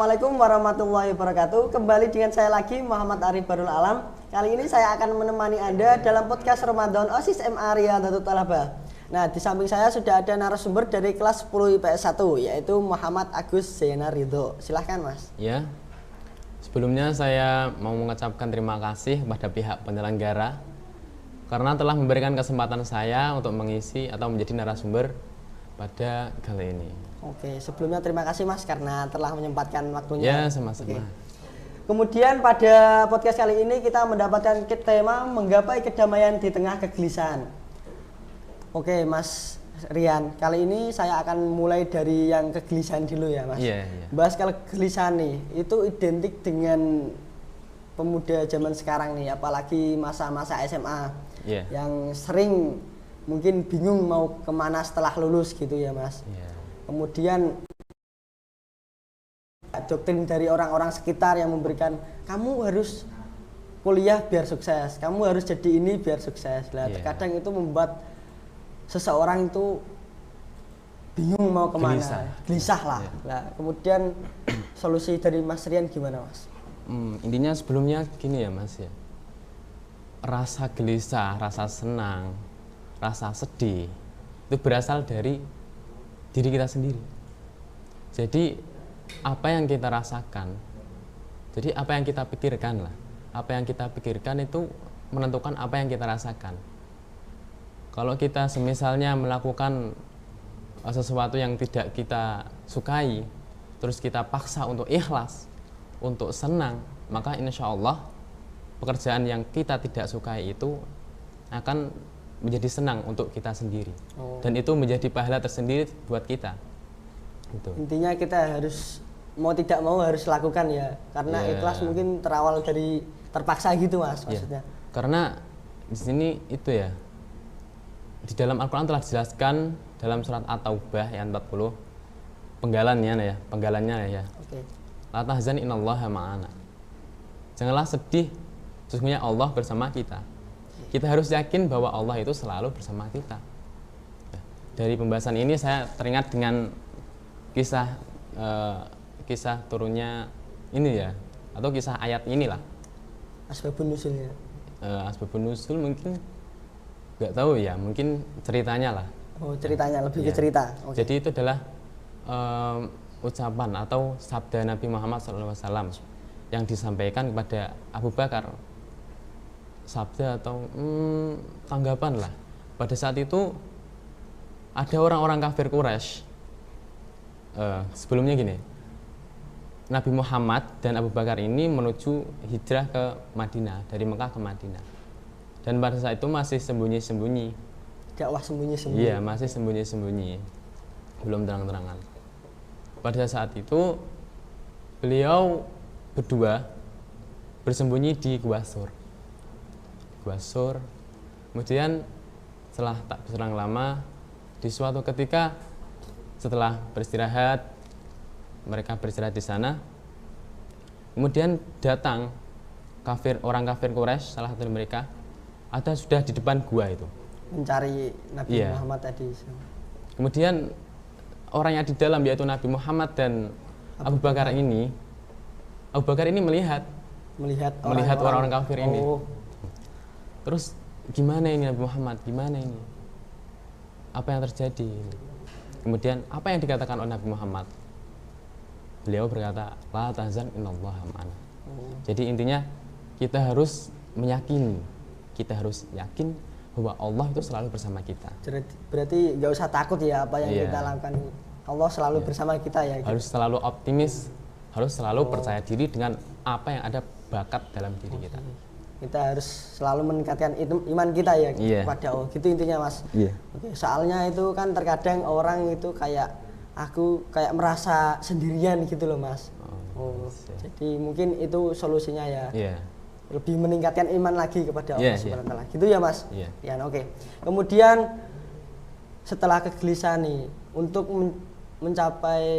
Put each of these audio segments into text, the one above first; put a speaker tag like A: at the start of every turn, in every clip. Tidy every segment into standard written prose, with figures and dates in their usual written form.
A: Assalamualaikum warahmatullahi wabarakatuh. Kembali dengan saya lagi Muhammad Arif Barul Alam. Kali ini saya akan menemani Anda dalam podcast Ramadan OSIS MA Riyadhatul Thalabah. Nah, di samping saya sudah ada narasumber dari kelas 10 IPS 1, yaitu Muhammad Agus Zainal Ridho. Silahkan Mas.
B: Ya, sebelumnya saya mau mengucapkan terima kasih kepada pihak penyelenggara karena telah memberikan kesempatan saya untuk mengisi atau menjadi narasumber pada kali ini.
A: Oke, sebelumnya terima kasih Mas karena telah menyempatkan waktunya.
B: Ya, sama-sama.
A: Kemudian pada podcast kali ini kita mendapatkan tema menggapai kedamaian di tengah kegelisahan. Oke, Mas Rian, kali ini saya akan mulai dari yang kegelisahan dulu ya, Mas.
B: Iya.
A: Bahas kegelisahan nih, itu identik dengan pemuda zaman sekarang nih, apalagi masa-masa SMA, yang sering mungkin bingung mau kemana setelah lulus gitu ya, Mas. Kemudian doktrin dari orang-orang sekitar yang memberikan kamu harus kuliah biar sukses, kamu harus jadi ini biar sukses. Nah, terkadang itu membuat seseorang itu bingung mau kemana, gelisah lah. Nah, kemudian solusi dari Mas Rian gimana, Mas?
B: Intinya sebelumnya gini ya, Mas ya. Rasa gelisah, rasa senang, rasa sedih itu berasal dari diri kita sendiri. Jadi apa yang kita rasakan, jadi apa yang kita pikirkan lah, apa yang kita pikirkan itu menentukan apa yang kita rasakan. Kalau kita semisalnya melakukan sesuatu yang tidak kita sukai, terus kita paksa untuk ikhlas, untuk senang, maka insya Allah pekerjaan yang kita tidak sukai itu akan menjadi senang untuk kita sendiri. Dan itu menjadi pahala tersendiri buat kita gitu.
A: Intinya kita harus mau tidak mau harus lakukan ya, karena ikhlas mungkin terawal dari terpaksa gitu, Mas, maksudnya.
B: Karena di sini itu ya, di dalam Al-Quran telah dijelaskan dalam surat At-Taubah ayat 40 penggalannya ya. La tahzan innallaha ma'ana. Janganlah sedih, sesungguhnya Allah bersama kita. Kita harus yakin bahwa Allah itu selalu bersama kita. Dari pembahasan ini saya teringat dengan kisah turunnya ini ya, atau kisah ayat inilah.
A: Asbabun nuzulnya.
B: Asbabun nuzul mungkin nggak tahu ya, mungkin ceritanya lah.
A: Oh, ceritanya lebih ke cerita.
B: Jadi itu adalah ucapan atau sabda Nabi Muhammad SAW yang disampaikan kepada Abu Bakar. Sabda atau tanggapan lah. Pada saat itu ada orang-orang kafir Quraisy. Sebelumnya gini, Nabi Muhammad dan Abu Bakar ini menuju hijrah ke Madinah, dari Mekah ke Madinah. Dan pada saat itu masih sembunyi-sembunyi.
A: Dakwah sembunyi-sembunyi.
B: Iya, masih sembunyi-sembunyi. Belum terang-terangan. Pada saat itu beliau berdua bersembunyi di Gua Sur. Kemudian setelah tak berselang lama, di suatu ketika setelah beristirahat, mereka beristirahat di sana, kemudian datang orang kafir Quraisy, salah satu dari mereka ada sudah di depan gua itu
A: mencari Nabi Muhammad tadi.
B: Kemudian orang yang di dalam yaitu Nabi Muhammad dan Abu Bakar ini melihat orang-orang kafir ini. Terus gimana ini Nabi Muhammad? Gimana ini? Apa yang terjadi? Kemudian apa yang dikatakan oleh Nabi Muhammad? Beliau berkata, la tahzan innallaha ma'ana. Jadi intinya kita harus meyakini, kita harus yakin bahwa Allah itu selalu bersama kita.
A: Berarti nggak usah takut ya apa yang kita lakukan. Allah selalu bersama kita ya.
B: Harus selalu optimis, harus selalu percaya diri dengan apa yang ada bakat dalam diri kita.
A: Kita harus selalu meningkatkan iman kita ya kepada Allah. Gitu intinya, Mas. Soalnya itu kan terkadang orang itu kayak merasa sendirian gitu loh, Mas. Jadi mungkin itu solusinya ya. Lebih meningkatkan iman lagi kepada Allah Subhanahu wa taala. Gitu ya, Mas. Ya, oke. Kemudian setelah kegelisahan nih, untuk mencapai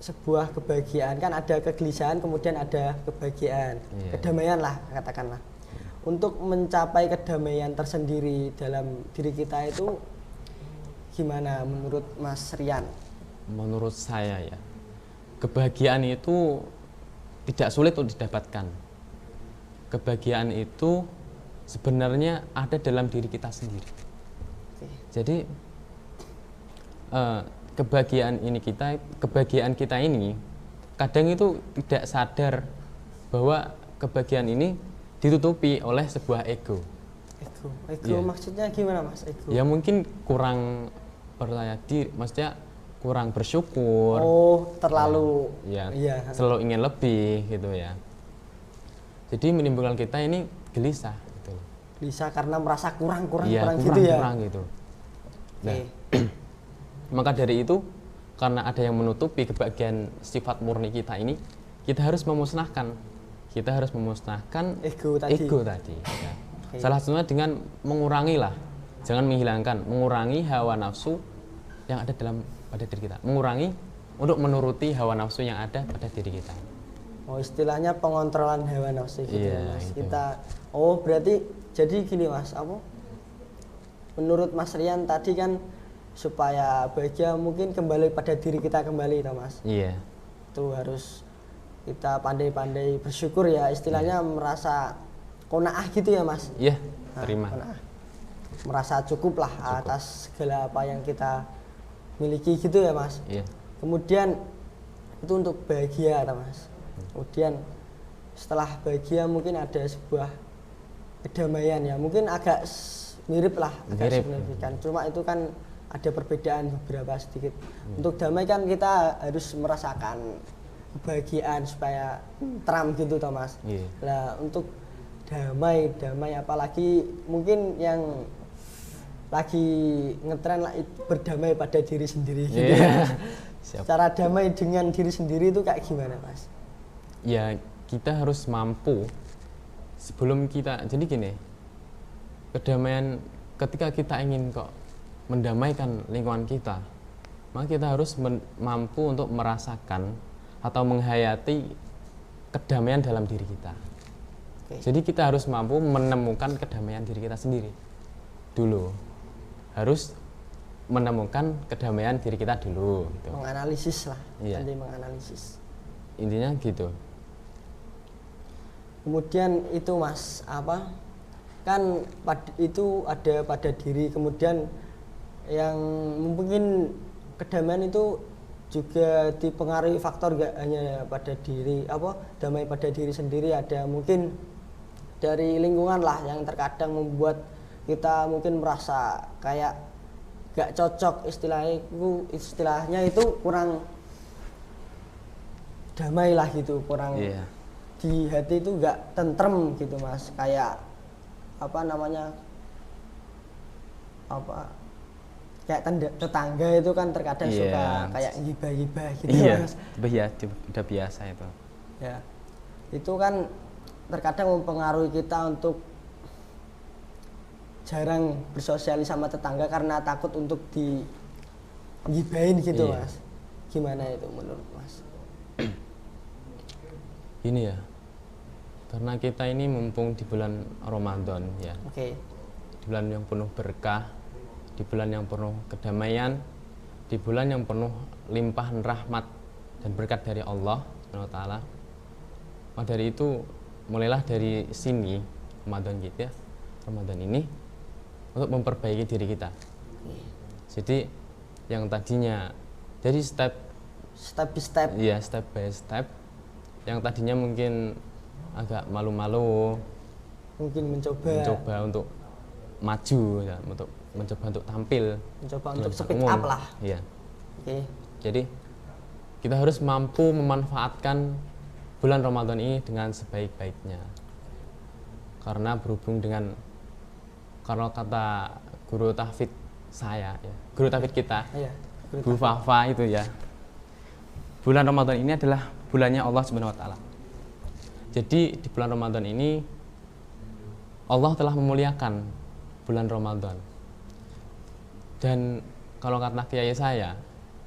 A: sebuah kebahagiaan kan ada kegelisahan, kemudian ada kebahagiaan, kedamaian lah katakanlah. Untuk mencapai kedamaian tersendiri dalam diri kita itu gimana menurut Mas Rian?
B: Menurut saya ya, kebahagiaan itu tidak sulit untuk didapatkan. Kebahagiaan itu sebenarnya ada dalam diri kita sendiri. Jadi kebahagiaan kita ini kadang itu tidak sadar bahwa kebahagiaan ini ditutupi oleh sebuah ego.
A: Ego maksudnya gimana Mas? Ego.
B: Ya mungkin kurang percaya diri, maksudnya kurang bersyukur.
A: Oh, terlalu
B: selalu ingin lebih gitu ya. Jadi menimbulkan kita ini gelisah gitu.
A: Gelisah karena merasa kurang gitu ya.
B: Kurang gitu. Nah, maka dari itu karena ada yang menutupi kebahagiaan sifat murni kita ini, kita harus memusnahkan ego tadi. Ya. Salah satunya dengan mengurangi hawa nafsu yang ada pada diri kita, mengurangi untuk menuruti hawa nafsu yang ada pada diri kita.
A: Oh, istilahnya pengontrolan hawa nafsu gitu Mas.
B: Gitu.
A: Berarti jadi gini Mas, menurut Mas Rian tadi kan supaya bahagia mungkin kembali pada diri kita kembali toh Mas.
B: Iya.
A: Itu harus kita pandai-pandai bersyukur ya, istilahnya merasa qanaah gitu ya Mas.
B: Iya, terima.
A: Merasa cukup lah atas segala apa yang kita miliki gitu ya Mas.
B: Iya.
A: Kemudian itu untuk bahagia toh Mas. Kemudian setelah bahagia mungkin ada sebuah kedamaian ya, mungkin agak mirip signifikan. Cuma itu kan ada perbedaan beberapa sedikit. Untuk damai kan kita harus merasakan kebahagiaan supaya tentram gitu toh Mas. Lah untuk damai apalagi mungkin yang lagi ngetren lah berdamai pada diri sendiri gitu ya. Cara damai dengan diri sendiri itu kayak gimana Mas?
B: Ya kita harus mampu sebelum kita, jadi gini, kedamaian ketika kita ingin mendamaikan lingkungan kita, maka kita harus mampu untuk merasakan atau menghayati kedamaian dalam diri kita. Jadi kita harus mampu menemukan kedamaian diri kita sendiri dulu, harus menemukan kedamaian diri kita dulu gitu.
A: Menganalisis lah, menganalisis
B: intinya gitu.
A: Kemudian itu Mas, kan itu ada pada diri, kemudian yang mungkin kedamaian itu juga dipengaruhi faktor gak hanya pada diri, damai pada diri sendiri, ada mungkin dari lingkungan lah yang terkadang membuat kita mungkin merasa kayak gak cocok, istilahnya itu kurang damai lah gitu, kurang di hati itu gak tentrem gitu Mas, kayak kayak tetangga itu kan terkadang suka kayak gibah-gibah gitu Mas.
B: Udah biasa itu.
A: Ya. Itu kan terkadang mempengaruhi kita untuk jarang bersosialisasi sama tetangga karena takut untuk digibahin gitu Mas. Gimana itu menurut Mas?
B: Ini ya, karena kita ini mumpung di bulan Ramadan ya, di bulan yang penuh berkah, di bulan yang penuh kedamaian, di bulan yang penuh limpahan rahmat dan berkat dari Allah SWT. Maka dari itu mulailah dari sini Ramadan ini untuk memperbaiki diri kita. Jadi yang tadinya jadi step by step, yang tadinya mungkin agak malu-malu,
A: mungkin mencoba
B: untuk maju ya, mencoba untuk tampil,
A: untuk speak up lah.
B: Iya. Jadi kita harus mampu memanfaatkan bulan Ramadan ini dengan sebaik-baiknya, karena berhubung dengan, kalau kata guru tahfidz saya ya, guru tahfidz kita, Bu Fafa itu ya, bulan Ramadan ini adalah bulannya Allah Subhanahu wa taala. Jadi di bulan Ramadan ini Allah telah memuliakan bulan Ramadan. Dan kalau kata kiai saya,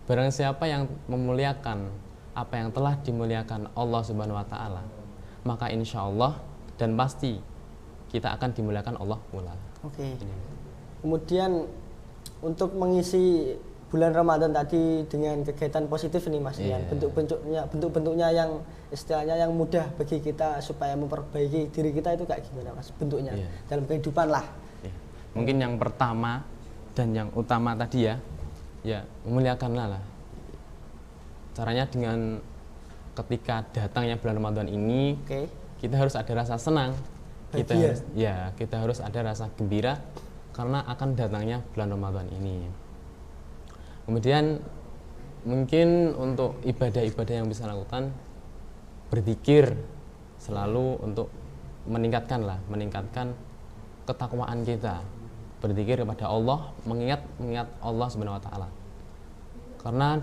B: barang siapa yang memuliakan apa yang telah dimuliakan Allah Subhanahu wa taala, maka insya Allah dan pasti kita akan dimuliakan Allah pula.
A: Kemudian untuk mengisi bulan Ramadan tadi dengan kegiatan positif nih Mas Rian. Bentuk-bentuknya yang istilahnya yang mudah bagi kita supaya memperbaiki diri kita itu kayak gimana Mas bentuknya dalam kehidupan lah.
B: Mungkin yang pertama dan yang utama tadi ya memuliakanlah lah. Caranya dengan ketika datangnya bulan Ramadan ini kita harus ada rasa senang. Kita harus ada rasa gembira karena akan datangnya bulan Ramadan ini. Kemudian mungkin untuk ibadah-ibadah yang bisa lakukan, berzikir selalu untuk meningkatkan ketakwaan kita. Berzikir kepada Allah, mengingat Allah Subhanahu wa taala. Karena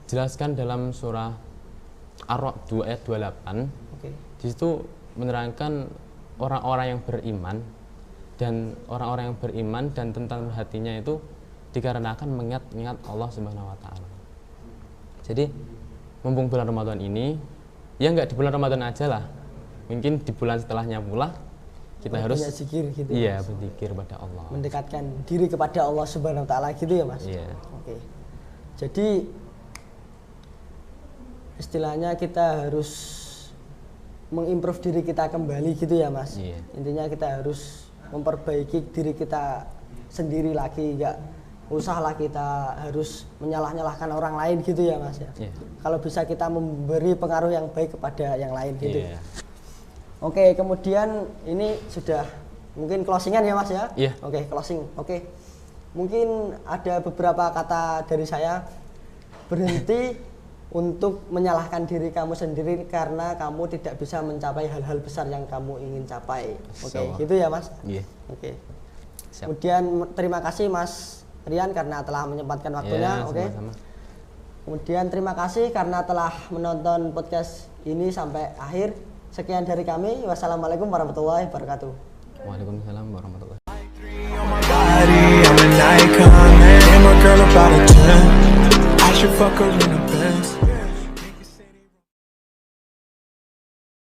B: jelaskan dalam surah Ar-Ra'd 2 ayat 28. Di situ menerangkan orang-orang yang beriman dan tentang hatinya itu dikarenakan mengingat Allah Subhanahu wa taala. Jadi mumpung bulan Ramadan ini, ya nggak di bulan Ramadan aja lah. Mungkin di bulan setelahnya pula kita harus
A: zikir gitu.
B: Berzikir pada Allah.
A: Mendekatkan diri kepada Allah Subhanahu wa taala gitu ya, Mas?
B: Iya.
A: Oke. Jadi istilahnya kita harus mengimprove diri kita kembali gitu ya Mas. Intinya kita harus memperbaiki diri kita sendiri lagi, nggak usahlah kita harus menyalah-nyalahkan orang lain gitu ya Mas ya. Kalau bisa kita memberi pengaruh yang baik kepada yang lain gitu. Oke, kemudian ini sudah mungkin closingan ya Mas ya. Oke, closing. Oke. Mungkin ada beberapa kata dari saya. Berhenti untuk menyalahkan diri kamu sendiri karena kamu tidak bisa mencapai hal-hal besar yang kamu ingin capai. Oke, gitu ya Mas? Oke. Kemudian terima kasih Mas Rian karena telah menyempatkan waktunya. Kemudian terima kasih karena telah menonton podcast ini sampai akhir. Sekian dari kami. Wassalamualaikum warahmatullahi wabarakatuh.
B: Waalaikumsalam warahmatullahi
C: wabarakatuh.